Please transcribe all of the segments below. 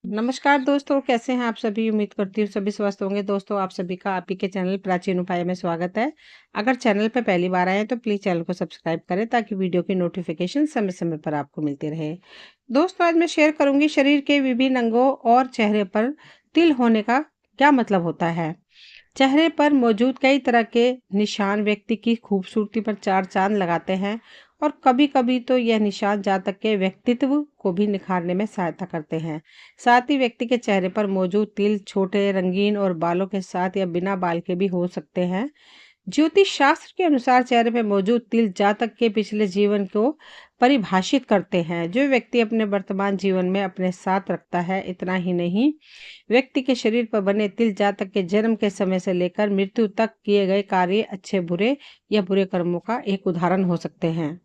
नमस्कार दोस्तों, कैसे हैं आप सभी? उम्मीद करती हूँ सभी स्वस्थ होंगे। दोस्तों, आप सभी का आप ही के चैनल प्राचीन उपाय में स्वागत है। अगर चैनल पे पहली बार आए हैं तो प्लीज़ चैनल को सब्सक्राइब करें ताकि वीडियो की नोटिफिकेशन समय-समय पर आपको मिलती रहे। दोस्तों, आज मैं शेयर करूँगी शरीर के विभिन्न अंगों और चेहरे पर तिल होने का क्या मतलब होता है। चेहरे पर मौजूद कई तरह के निशान व्यक्ति की खूबसूरती पर चार चांद लगाते हैं और कभी-कभी तो यह निशान जातक के व्यक्तित्व को भी निखारने में सहायता करते हैं। साथ ही व्यक्ति के चेहरे पर मौजूद तिल छोटे, रंगीन और बालों के साथ या बिना बाल के भी हो सकते हैं। ज्योतिष शास्त्र के अनुसार चेहरे पे मौजूद तिल जातक के पिछले जीवन को परिभाषित करते हैं, जो व्यक्ति अपने वर्तमान जीवन में अपने साथ रखता है। इतना ही नहीं, व्यक्ति के शरीर पर बने तिल जातक के जन्म के समय से लेकर मृत्यु तक किए गए कार्य, अच्छे बुरे या बुरे कर्मों का एक उदाहरण हो सकते हैं।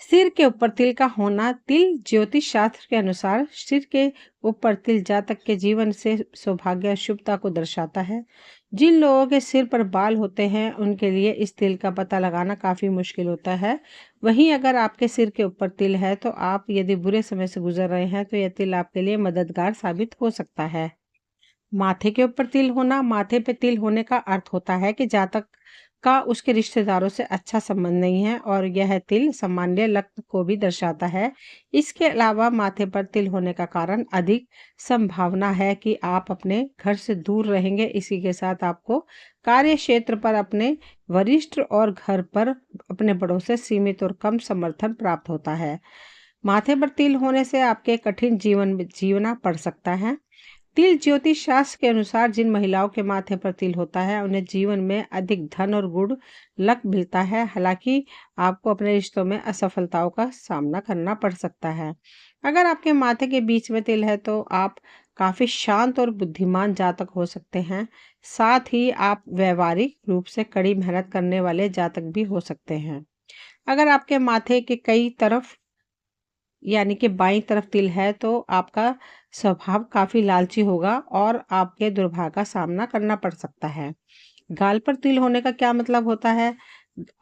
सिर के ऊपर तिल का होना। तिल ज्योतिष शास्त्र के अनुसार सिर के ऊपर तिल जातक के जीवन से सौभाग्य और शुभता को दर्शाता है। जिन लोगों के सिर पर बाल होते हैं उनके लिए इस तिल का पता लगाना काफी मुश्किल होता है। वहीं अगर आपके सिर के ऊपर तिल है तो आप यदि बुरे समय से गुजर रहे हैं तो यह तिल आपके लिए मददगार साबित हो सकता है। माथे के ऊपर तिल होना। माथे पे तिल होने का अर्थ होता है कि जातक का उसके रिश्तेदारों से अच्छा संबंध नहीं है और यह तिल सामान्य लग्न को भी दर्शाता है। इसके अलावा माथे पर तिल होने का कारण अधिक संभावना है कि आप अपने घर से दूर रहेंगे। इसी के साथ आपको कार्य क्षेत्र पर अपने वरिष्ठ और घर पर अपने बड़ों से सीमित और कम समर्थन प्राप्त होता है। माथे पर तिल होने से आपके कठिन जीवन में जीवना पड़ सकता है। तिल ज्योतिष शास्त्र के अनुसार जिन महिलाओं के माथे पर तिल होता है उन्हें जीवन में अधिक धन और गुण लक मिलता है। हालांकि आपको अपने रिश्तों में असफलताओं का सामना करना पड़ सकता है। अगर आपके माथे के बीच में तिल है तो आप काफी शांत और बुद्धिमान जातक हो सकते हैं। साथ ही आप व्यवहारिक रूप से कड़ी मेहनत करने वाले जातक भी हो सकते हैं। अगर आपके माथे के कई तरफ यानी कि बाईं तरफ तिल है तो आपका स्वभाव काफी लालची होगा और आपके दुर्भाग्य का सामना करना पड़ सकता है। गाल पर तिल होने का क्या मतलब होता है?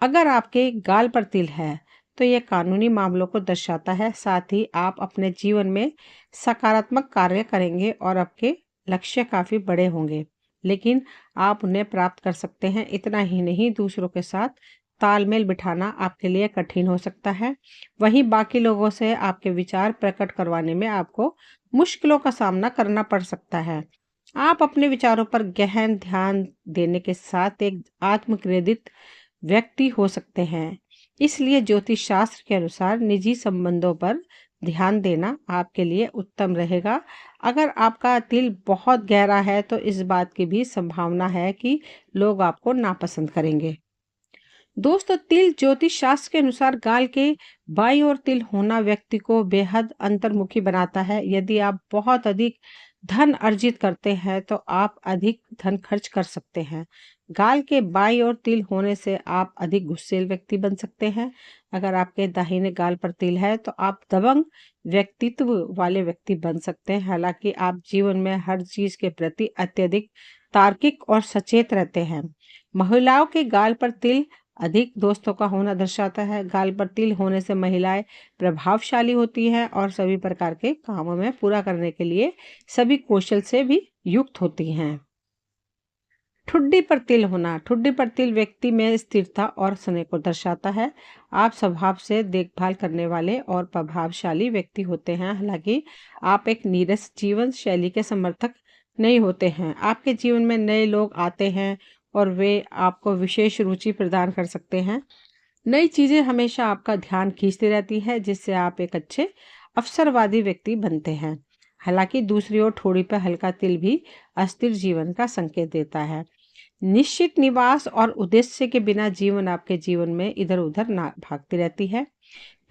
अगर आपके गाल पर तिल है तो यह कानूनी मामलों को दर्शाता है। साथ ही आप अपने जीवन में सकारात्मक कार्य करेंगे और आपके लक्ष्य काफी बड़े होंगे, लेकिन आप उन्हें प्राप्त कर सकते हैं। इतना ही नहीं, दूसरों के साथ तालमेल बिठाना आपके लिए कठिन हो सकता है। वहीं बाकी लोगों से आपके विचार प्रकट करवाने में आपको मुश्किलों का सामना करना पड़ सकता है। आप अपने विचारों पर गहन ध्यान देने के साथ एक आत्मकेंद्रित व्यक्ति हो सकते हैं। इसलिए ज्योतिष शास्त्र के अनुसार निजी संबंधों पर ध्यान देना आपके लिए उत्तम रहेगा। अगर आपका तिल बहुत गहरा है तो इस बात की भी संभावना है कि लोग आपको नापसंद करेंगे। दोस्तों, तिल ज्योतिष शास्त्र के अनुसार गाल के बाईं ओर तिल होना व्यक्ति को बेहद अंतर्मुखी बनाता है। यदि आप बहुत अधिक धन अर्जित करते हैं तो आप अधिक धन खर्च कर सकते हैं। गाल के बाईं ओर तिल होने से आप अधिक गुस्सैल व्यक्ति बन सकते हैं। अगर आपके दाहिने गाल पर तिल है तो आप दबंग व्यक्तित्व वाले व्यक्ति बन सकते हैं। हालांकि आप जीवन में हर चीज के प्रति अत्यधिक तार्किक और सचेत रहते हैं। महिलाओं के गाल पर तिल अधिक दोस्तों का होना दर्शाता है। गाल पर तिल होने से महिलाएं प्रभावशाली होती हैं और सभी प्रकार के कामों में पूरा करने के लिए सभी कौशल से भी युक्त होती हैं। ठुड्डी पर तिल होना। ठुड्डी पर तिल व्यक्ति में स्थिरता और स्नेह को दर्शाता है। आप स्वभाव से देखभाल करने वाले और प्रभावशाली व्यक्ति होते हैं। हालांकि आप एक नीरस जीवन शैली के समर्थक नहीं होते हैं। आपके जीवन में नए लोग आते हैं और वे आपको विशेष रुचि प्रदान कर सकते हैं। नई चीजें हमेशा आपका ध्यान खींचती रहती है, जिससे आप एक अच्छे अवसरवादी व्यक्ति बनते हैं। हालांकि दूसरी ओर ठोड़ी पर हल्का तिल भी अस्थिर जीवन का संकेत देता है। निश्चित निवास और उद्देश्य के बिना जीवन आपके जीवन में इधर उधर ना भागती रहती है।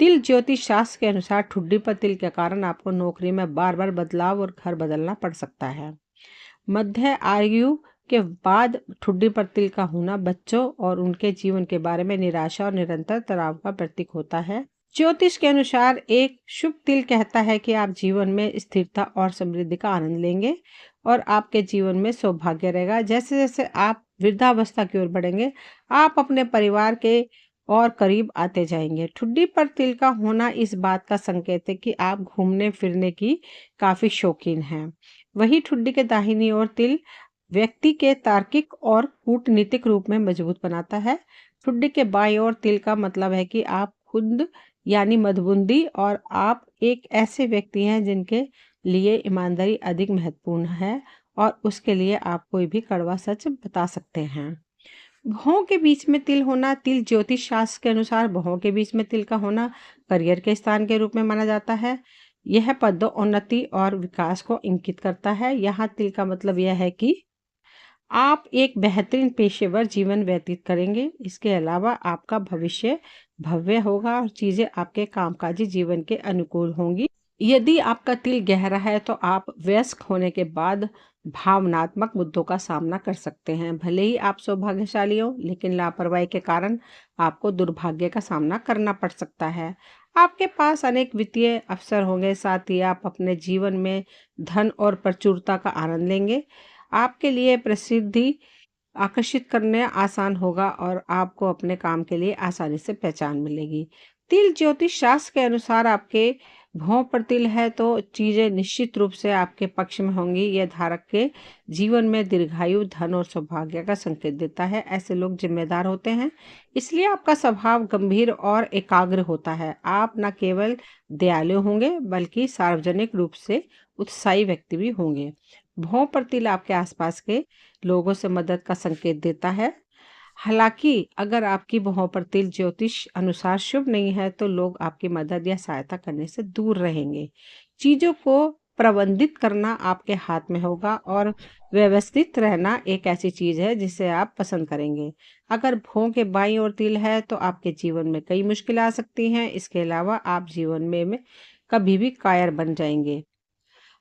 तिल ज्योतिष शास्त्र के अनुसार ठुड्डी पर तिल के कारण आपको नौकरी में बार बार बदलाव और घर बदलना पड़ सकता है। मध्य आयु के बाद ठुड्डी पर तिल का होना बच्चों और उनके जीवन के बारे में निराशा और निरंतर तनाव का प्रतीक होता है। ज्योतिष के अनुसार एक शुभ तिल कहता है कि आप जीवन में स्थिरता और समृद्धि का आनंद लेंगे और आपके जीवन में सौभाग्य रहेगा। जैसे जैसे आप वृद्धावस्था की ओर बढ़ेंगे, आप अपने परिवार के और करीब आते जाएंगे। ठुड्डी पर तिल का होना इस बात का संकेत है कि आप घूमने फिरने की काफी शौकीन हैं। वही ठुड्डी के दाहिनी ओर तिल व्यक्ति के तार्किक और कूटनीतिक रूप में मजबूत बनाता है। ठुड्डी के बाईं ओर तिल का मतलब है कि आप खुद यानी मदबुंदी और आप एक ऐसे व्यक्ति हैं जिनके लिए ईमानदारी अधिक महत्वपूर्ण है और उसके लिए आप कोई भी कड़वा सच बता सकते हैं। भौं के बीच में तिल होना, तिल ज्योतिष शास्त्र के अनुसार भौं के बीच में तिल का होना करियर के स्थान के रूप में माना जाता है। यह पदोन्नति और विकास को इंगित करता है। यहाँ तिल का मतलब यह है कि आप एक बेहतरीन पेशेवर जीवन व्यतीत करेंगे। इसके अलावा आपका भविष्य भव्य होगा और चीजें आपके कामकाजी जीवन के अनुकूल होंगी। यदि आपका तिल गहरा है तो आप वयस्क होने के बाद भावनात्मक मुद्दों का सामना कर सकते हैं। भले ही आप सौभाग्यशाली हो, लेकिन लापरवाही के कारण आपको दुर्भाग्य का सामना करना पड़ सकता है। आपके पास अनेक वित्तीय अवसर होंगे, साथ ही आप अपने जीवन में धन और प्रचुरता का आनंद लेंगे। आपके लिए प्रसिद्धि आकर्षित करने आसान होगा और आपको अपने काम के लिए आसानी से पहचान मिलेगी। तिल ज्योतिष शास्त्र के अनुसार आपके भौं पर तिल है तो चीजें निश्चित रूप से आपके पक्ष में होंगी। यह धारक के जीवन में दीर्घायु, धन और सौभाग्य का संकेत देता है। ऐसे लोग जिम्मेदार होते हैं, इसलिए आपका स्वभाव गंभीर और एकाग्र होता है। आप न केवल दयालु होंगे बल्कि सार्वजनिक रूप से उत्साही व्यक्ति भी होंगे। भौं पर तिल आपके आसपास के लोगों से मदद का संकेत देता है। हालांकि अगर आपकी भौं पर तिल ज्योतिष अनुसार शुभ नहीं है तो लोग आपकी मदद या सहायता करने से दूर रहेंगे। चीजों को प्रबंधित करना आपके हाथ में होगा और व्यवस्थित रहना एक ऐसी चीज है जिसे आप पसंद करेंगे। अगर भौं के बाईं ओर तिल है तो आपके जीवन में कई मुश्किलें आ सकती हैं। इसके अलावा आप जीवन में कभी भी कायर बन जाएंगे।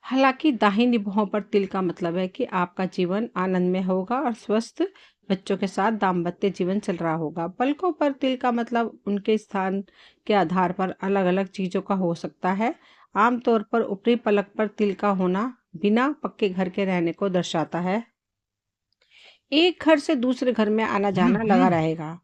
हालांकि दाहिनी भौं पर तिल का मतलब है कि आपका जीवन आनंद में होगा और स्वस्थ बच्चों के साथ दाम्पत्य जीवन चल रहा होगा। पलकों पर तिल का मतलब उनके स्थान के आधार पर अलग अलग चीजों का हो सकता है। आमतौर पर ऊपरी पलक पर तिल का होना बिना पक्के घर के रहने को दर्शाता है। एक घर से दूसरे घर में आना जाना लगा रहेगा।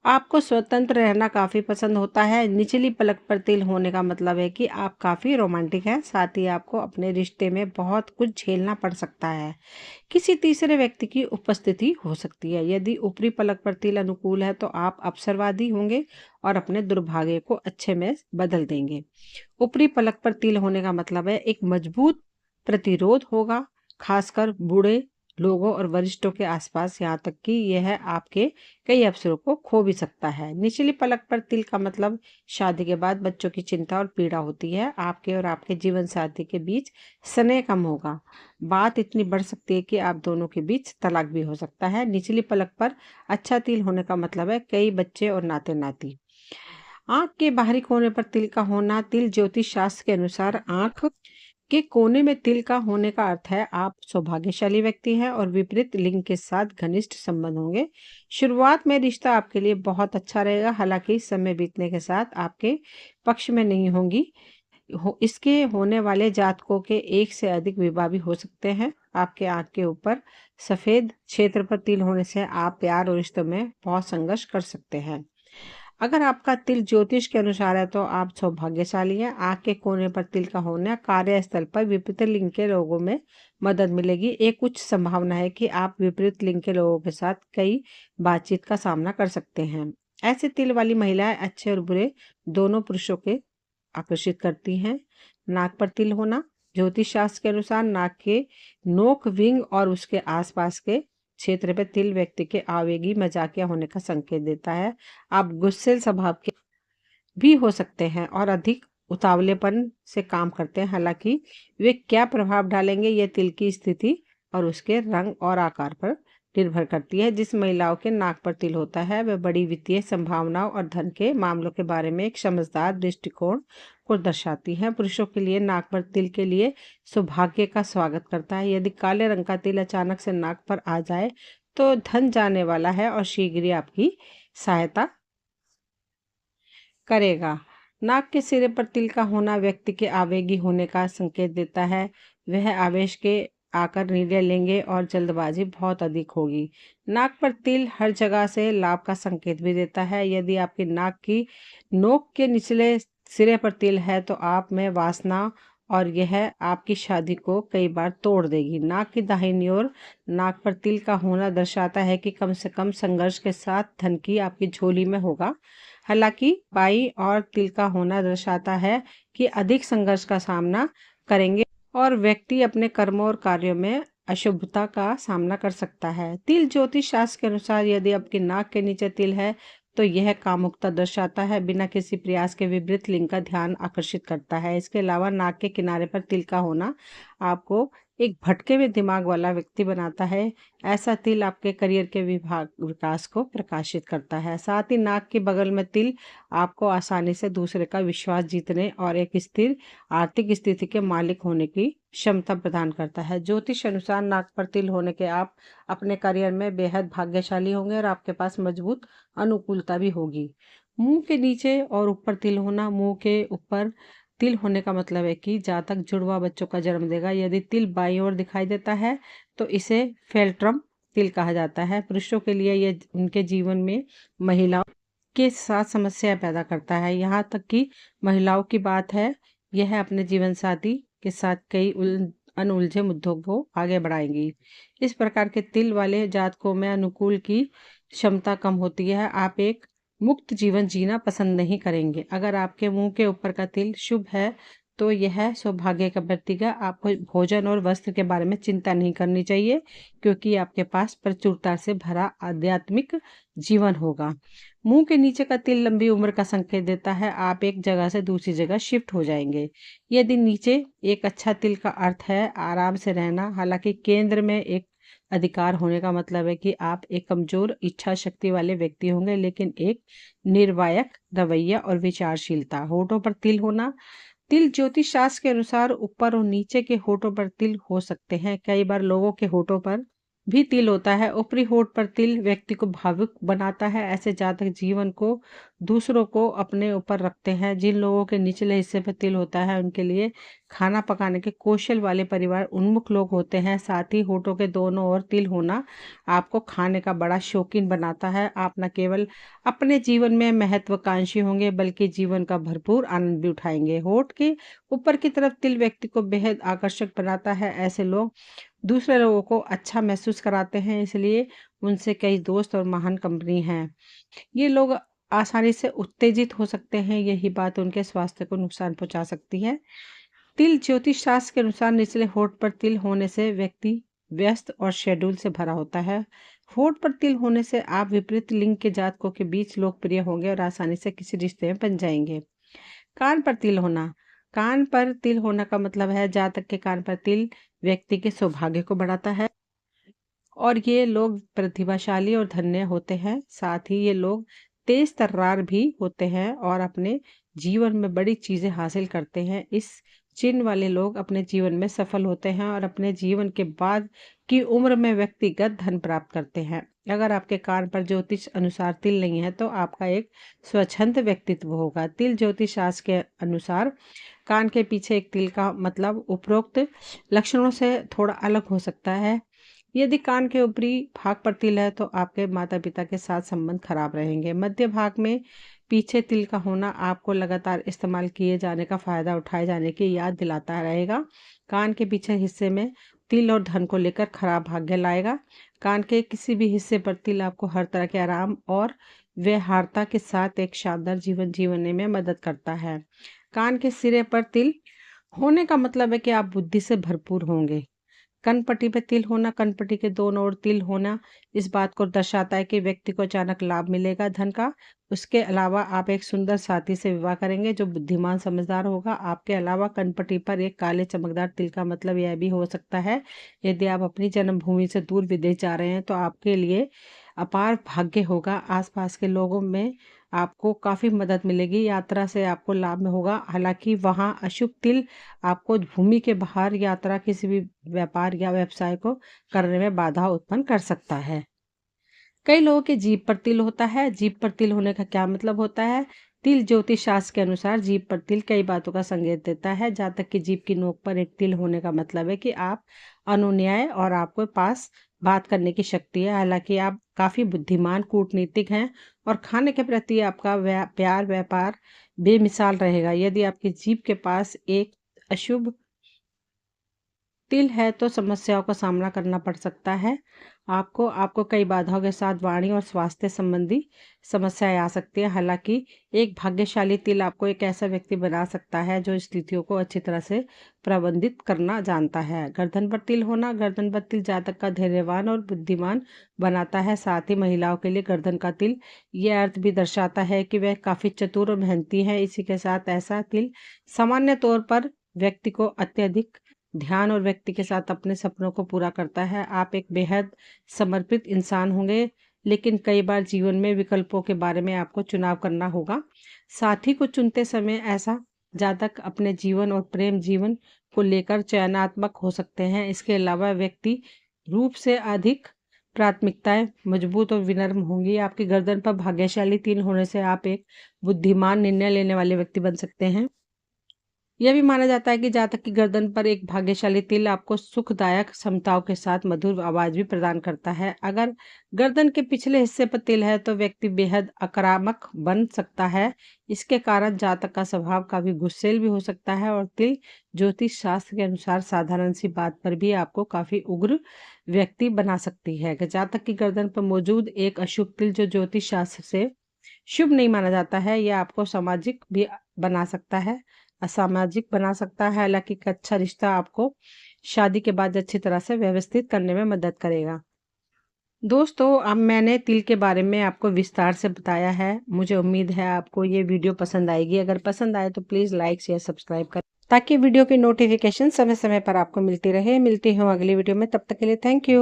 आपको स्वतंत्र रहना काफी पसंद होता है। निचली पलक पर तिल होने का मतलब है कि आप काफी रोमांटिक हैं, साथ ही आपको अपने रिश्ते में बहुत कुछ झेलना पड़ सकता है। किसी तीसरे व्यक्ति की उपस्थिति हो सकती है। यदि ऊपरी पलक पर तिल अनुकूल है तो आप अवसरवादी होंगे और अपने दुर्भाग्य को अच्छे में बदल देंगे। ऊपरी पलक पर तिल होने का मतलब है एक मजबूत प्रतिरोध होगा, खासकर बूढ़े लोगों और वरिष्ठों के आसपास, यहाँ तक कि यह आपके कई अवसरों को खो भी सकता है। निचली पलक पर तिल का मतलब शादी के बाद बच्चों की चिंता और पीड़ा होती है। आपके और आपके जीवन साथी के बीच स्नेह कम होगा। बात इतनी बढ़ सकती है कि आप दोनों के बीच तलाक भी हो सकता है। निचली पलक पर अच्छा तिल होने का मतलब है कई बच्चे और नाते नाती। आंख के बाहरी कोने पर तिल का होना, तिल ज्योतिष शास्त्र के अनुसार आंख के कोने में तिल का होने का अर्थ है आप सौभाग्यशाली व्यक्ति हैं और विपरीत लिंग के साथ घनिष्ठ संबंध होंगे। शुरुआत में रिश्ता आपके लिए बहुत अच्छा रहेगा, हालांकि समय बीतने के साथ आपके पक्ष में नहीं होंगी। इसके होने वाले जातकों के एक से अधिक विवाह भी हो सकते हैं। आपके आंख के ऊपर सफेद क्षेत्र पर तिल होने से आप प्यार और रिश्तों में बहुत संघर्ष कर सकते हैं। अगर आपका तिल ज्योतिष के अनुसार है तो आप सौभाग्यशाली हैं। आंख के कोने पर तिल का होना कार्यस्थल पर विपरीत लिंग के लोगों में मदद मिलेगी। एक उच्च संभावना है कि आप विपरीत लिंग के लोगों के साथ कई बातचीत का सामना कर सकते हैं। ऐसे तिल वाली महिलाएं अच्छे और बुरे दोनों पुरुषों के आकर्षित करती हैं। नाक पर तिल होना ज्योतिष शास्त्र के अनुसार नाक के नोक, विंग और उसके आसपास के क्षेत्र पे तिल व्यक्ति के आवेगी मजाकिया होने का संकेत देता है। आप गुस्सेल स्वभाव के भी हो सकते हैं और अधिक उतावलेपन से काम करते हैं। हालांकि वे क्या प्रभाव डालेंगे यह तिल की स्थिति और उसके रंग और आकार पर निर्भर करती है। जिस महिलाओं के नाक पर तिल होता है वह बड़ी वित्तीय संभावनाओं और धन के मामलों के बारे में एक समझदार दृष्टिकोण को दर्शाती हैं। पुरुषों के लिए नाक पर तिल के लिए सौभाग्य का स्वागत करता है। यदि काले रंग का तिल अचानक से नाक पर आ जाए तो धन जाने वाला है और शीघ्र ही आपकी सहायता करेगा। नाक के सिरे पर तिल का होना व्यक्ति के आवेगी होने का संकेत देता है। वह आवेश के आकर निर्णय लेंगे और जल्दबाजी बहुत अधिक होगी। नाक पर तिल हर जगह से लाभ का संकेत भी देता है। यदि आपकी नाक की नोक के निचले सिरे पर तिल है तो आप में वासना और यह आपकी शादी को कई बार तोड़ देगी। नाक की दाहिनी ओर नाक पर तिल का होना दर्शाता है कि कम से कम संघर्ष के साथ धन की आपकी झोली में होगा। हालांकि बाईं ओर तिल का होना दर्शाता है कि अधिक संघर्ष का सामना करेंगे और व्यक्ति अपने कर्मों और कार्यों में अशुभता का सामना कर सकता है। तिल ज्योतिष शास्त्र के अनुसार यदि आपकी नाक के नीचे तिल है तो यह कामुकता दर्शाता है, बिना किसी प्रयास के विपरीत लिंग का ध्यान आकर्षित करता है। इसके अलावा नाक के किनारे पर तिल का होना आपको एक भटके हुए दिमाग वाला व्यक्ति बनाता है। ऐसा तिल आपके करियर के विकास को प्रकाशित करता है। साथ ही नाक के बगल में तिल आपको आसानी से दूसरे का विश्वास जीतने और एक स्थिर आर्थिक स्थिति के मालिक होने की क्षमता प्रदान करता है। ज्योतिष अनुसार नाक पर तिल होने के आप अपने करियर में बेहद भाग्यशाली होंगे और आपके पास मजबूत अनुकूलता भी होगी। मुंह के नीचे और ऊपर तिल होना, मुंह के ऊपर तिल होने का मतलब है कि जातक जुड़वा बच्चों का जन्म देगा। यदि तिल बाईं ओर दिखाई देता है तो इसे फेल्ट्रम तिल कहा जाता है। पुरुषों के लिए यह उनके जीवन में महिलाओं के साथ समस्या पैदा करता है। यहाँ तक कि महिलाओं की बात है, यह अपने जीवन साथी के साथ कई अनउलझे मुद्दों को आगे बढ़ाएंगी। इस प्रकार के तिल वाले जातकों में अनुकूल की क्षमता कम होती है। आप एक मुक्त जीवन जीना पसंद नहीं करेंगे। अगर आपके मुंह के ऊपर का तिल शुभ है तो यह सौभाग्य का प्रतीक है। आपको भोजन और वस्त्र के बारे में चिंता नहीं करनी चाहिए क्योंकि आपके पास प्रचुरता से भरा आध्यात्मिक जीवन होगा। मुंह के नीचे का तिल लंबी उम्र का संकेत देता है। आप एक जगह से दूसरी जगह शिफ्ट हो जाएंगे। यदि नीचे एक अच्छा तिल का अर्थ है आराम से रहना। हालांकि केंद्र में एक अधिकार होने का मतलब है कि आप एक कमजोर इच्छा शक्ति वाले व्यक्ति होंगे, लेकिन एक निर्णायक रवैया और विचारशीलता। होठों पर तिल होना, तिल ज्योतिष शास्त्र के अनुसार ऊपर और नीचे के होठों पर तिल हो सकते हैं। कई बार लोगों के होठों पर भी तिल होता है। ऊपरी होठ पर तिल व्यक्ति को भावुक बनाता है। ऐसे जातक जीवन को दूसरों को अपने ऊपर रखते हैं। जिन लोगों के निचले हिस्से पर तिल होता है उनके लिए खाना पकाने के कौशल वाले परिवार उन्मुख लोग होते हैं। साथ ही होठों के दोनों ओर तिल होना आपको खाने का बड़ा शौकीन बनाता है। आप न केवल अपने जीवन में महत्वाकांक्षी होंगे बल्कि जीवन का भरपूर आनंद भी उठाएंगे। होठ के ऊपर की तरफ तिल व्यक्ति को बेहद आकर्षक बनाता है। ऐसे लोग दूसरे लोगों को अच्छा महसूस कराते हैं, इसलिए उनसे कई दोस्त और महान कंपनी हैं। ये लोग आसानी से उत्तेजित हो सकते हैं, यही बात उनके स्वास्थ्य को नुकसान पहुंचा सकती है। तिल ज्योतिष शास्त्र के अनुसार निचले होठ पर तिल होने से व्यक्ति व्यस्त और शेड्यूल से भरा होता है। होठ पर तिल होने से आप विपरीत लिंग के जातकों के बीच लोकप्रिय होंगे और आसानी से किसी रिश्ते में बन जाएंगे। कान पर तिल होना, कान पर तिल होना का मतलब है जातक के कान पर तिल व्यक्ति के सौभाग्य को बढ़ाता है और ये लोग प्रतिभाशाली और धन्य होते हैं। साथ ही ये लोग तेज तर्रार भी होते हैं और अपने जीवन में बड़ी चीजें हासिल करते हैं। इस चिन्ह वाले लोग अपने जीवन में सफल होते हैं और अपने जीवन के बाद की उम्र में व्यक्तिगत धन प्राप्त करते हैं। अगर आपके कान पर ज्योतिष अनुसार तिल नहीं है तो आपका एक स्वच्छंद व्यक्तित्व होगा। तिल ज्योतिष शास्त्र के अनुसार कान के पीछे एक तिल का मतलब उपरोक्त लक्षणों से थोड़ा अलग हो सकता है। यदि कान के ऊपरी भाग पर तिल है तो आपके माता पिता के साथ संबंध खराब रहेंगे। मध्य भाग में पीछे तिल का होना आपको लगातार इस्तेमाल किए जाने का फायदा उठाए जाने की याद दिलाता रहेगा। कान के पीछे हिस्से में तिल और धन को लेकर खराब भाग्य लाएगा। कान के किसी भी हिस्से पर तिल आपको हर तरह के आराम और व्यवहारता के साथ एक शानदार जीवन जीने में मदद करता है। कान के सिरे पर तिल होने का मतलब है कि आप बुद्धि से भरपूर होंगे। कनपट्टी पे तिल होना, कनपट्टी के दोनों ओर तिल होना इस बात को दर्शाता है कि व्यक्ति को अचानक लाभ मिलेगा धन का। उसके अलावा आप एक सुंदर साथी से विवाह करेंगे जो बुद्धिमान समझदार होगा। आपके अलावा कनपट्टी पर एक काले चमकदार तिल का मतलब यह भी हो सकता है यदि आप अपनी जन्मभूमि से दूर विदेश जा रहे हैं तो आपके लिए अपार भाग्य होगा। आसपास के लोगों में आपको काफ़ी मदद मिलेगी। यात्रा से आपको लाभ में होगा। हालांकि वहाँ अशुभ तिल आपको भूमि के बाहर यात्रा किसी भी व्यापार या व्यवसाय को करने में बाधा उत्पन्न कर सकता है। कई लोगों के जीभ पर तिल होता है। जीभ पर तिल होने का क्या मतलब होता है? तिल ज्योतिष शास्त्र के अनुसार जीभ पर तिल कई बातों का संकेत देता है। जहाँ तक कि जीभ की नोक पर एक तिल होने का मतलब है कि आप अनुन्याय और आपके पास बात करने की शक्ति है। हालांकि आप काफ़ी बुद्धिमान कूटनीतिक हैं और खाने के प्रति आपका प्यार व्यापार बेमिसाल रहेगा। यदि आपकी जीभ के पास एक अशुभ तिल है तो समस्याओं का सामना करना पड़ सकता है। आपको कई बाधाओं के साथ वाणी और स्वास्थ्य संबंधी समस्याएं आ सकती है। हालांकि एक भाग्यशाली तिल आपको एक ऐसा व्यक्ति बना सकता है जो स्थितियों को अच्छी तरह से प्रबंधित करना जानता है। गर्दन पर तिल होना, गर्दन पर तिल जातक का धैर्यवान और बुद्धिमान बनाता है। साथ ही महिलाओं के लिए गर्दन का तिल ये अर्थ भी दर्शाता है कि वह काफी चतुर और मेहनती है। इसी के साथ ऐसा तिल सामान्य तौर पर व्यक्ति को अत्यधिक ध्यान और व्यक्ति के साथ अपने सपनों को पूरा करता है। आप एक बेहद समर्पित इंसान होंगे, लेकिन कई बार जीवन में विकल्पों के बारे में आपको चुनाव करना होगा। साथी को चुनते समय ऐसा जातक अपने जीवन और प्रेम जीवन को लेकर चयनात्मक हो सकते हैं। इसके अलावा व्यक्ति रूप से अधिक प्राथमिकताएं मजबूत और विनम्र होंगी। आपकी गर्दन पर भाग्यशाली तिल होने से आप एक बुद्धिमान निर्णय लेने वाले व्यक्ति बन सकते हैं। यह भी माना जाता है कि जातक की गर्दन पर एक भाग्यशाली तिल आपको सुखदायक क्षमताओं के साथ मधुर आवाज भी प्रदान करता है। अगर गर्दन के पिछले हिस्से पर तिल है तो व्यक्ति बेहद आक्रामक बन सकता है। इसके कारण जातक का स्वभाव काफी गुस्सैल भी हो सकता है और तिल ज्योतिष शास्त्र के अनुसार साधारण सी बात पर भी आपको काफी उग्र व्यक्ति बना सकती है। जातक की गर्दन पर मौजूद एक अशुभ तिल जो ज्योतिष शास्त्र से शुभ नहीं माना जाता है, यह आपको सामाजिक भी बना सकता है, असामाजिक बना सकता है। हालांकि एक अच्छा रिश्ता आपको शादी के बाद अच्छी तरह से व्यवस्थित करने में मदद करेगा। दोस्तों, अब मैंने तिल के बारे में आपको विस्तार से बताया है। मुझे उम्मीद है आपको ये वीडियो पसंद आएगी। अगर पसंद आए तो प्लीज़ लाइक शेयर सब्सक्राइब करें ताकि वीडियो की नोटिफिकेशन समय समय पर आपको मिलती रहे। मिलती हूँ अगली वीडियो में, तब तक के लिए थैंक यू।